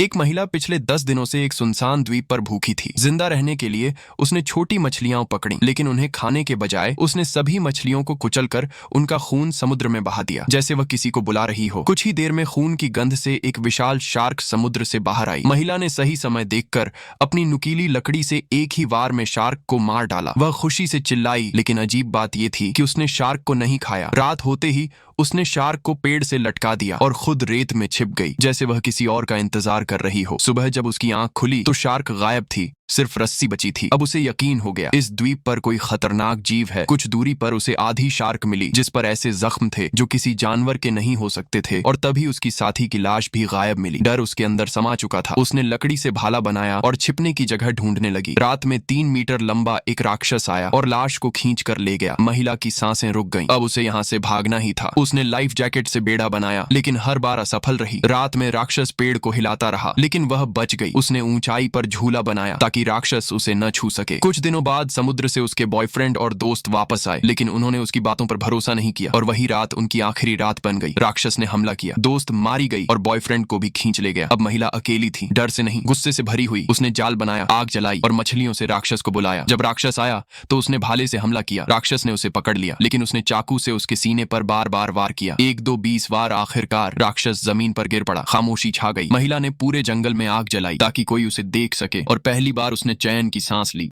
एक महिला पिछले 10 दिनों से एक सुनसान द्वीप पर भूखी थी। जिंदा रहने के लिए उसने छोटी मछलियां पकड़ी, लेकिन उन्हें खाने के बजाय उसने सभी मछलियों को कुचलकर उनका खून समुद्र में बहा दिया, जैसे वह किसी को बुला रही हो। कुछ ही देर में खून की गंध से एक विशाल शार्क समुद्र से बाहर आई। महिला ने सही समय देखकर अपनी नुकीली लकड़ी से एक ही वार में शार्क को मार डाला। वह खुशी से चिल्लाई, लेकिन अजीब बात यह थी कि उसने शार्क को नहीं खाया। रात होते ही उसने शार्क को पेड़ से लटका दिया और खुद रेत में छिप गई, जैसे वह किसी और का इंतजार कर रही हो। सुबह जब उसकी आंख खुली तो शार्क गायब थी, सिर्फ रस्सी बची थी। अब उसे यकीन हो गया, इस द्वीप पर कोई खतरनाक जीव है। कुछ दूरी पर उसे आधी शार्क मिली, जिस पर ऐसे जख्म थे जो किसी जानवर के नहीं हो सकते थे, और तभी उसकी साथी की लाश भी गायब मिली। डर उसके अंदर समा चुका था। उसने लकड़ी से भाला बनाया और छिपने की जगह ढूंढने लगी। रात में 3 मीटर लंबा एक राक्षस आया और लाश को खींच कर ले गया। महिला की सांसें रुक गईं। अब उसे यहाँ से भागना ही था। उसने लाइफ जैकेट से बेड़ा बनाया, लेकिन हर बार असफल रही। रात में राक्षस पेड़ को हिलाता रहा, लेकिन वह बच गई। उसने ऊंचाई पर झूला बनाया ताकि राक्षस उसे न छू सके। कुछ दिनों बाद समुद्र से उसके बॉयफ्रेंड और दोस्त वापस आए, लेकिन उन्होंने उसकी बातों पर भरोसा नहीं किया, और वही रात उनकी आखिरी रात बन गई। राक्षस ने हमला किया, दोस्त मारी गई और बॉयफ्रेंड को भी खींच ले गया। अब महिला अकेली थी, डर से नहीं गुस्से से भरी हुई। उसने जाल बनाया, आग जलाई और मछलियों से राक्षस को बुलाया। जब राक्षस आया तो उसने भाले से हमला किया। राक्षस ने उसे पकड़ लिया, लेकिन उसने चाकू से उसके सीने पर बार बार वार किया। 1, 2, 20 बार। आखिरकार राक्षस जमीन पर गिर पड़ा। खामोशी छा गई। महिला ने पूरे जंगल में आग जलाई ताकि कोई उसे देख सके, और पहली बार उसने चैन की सांस ली।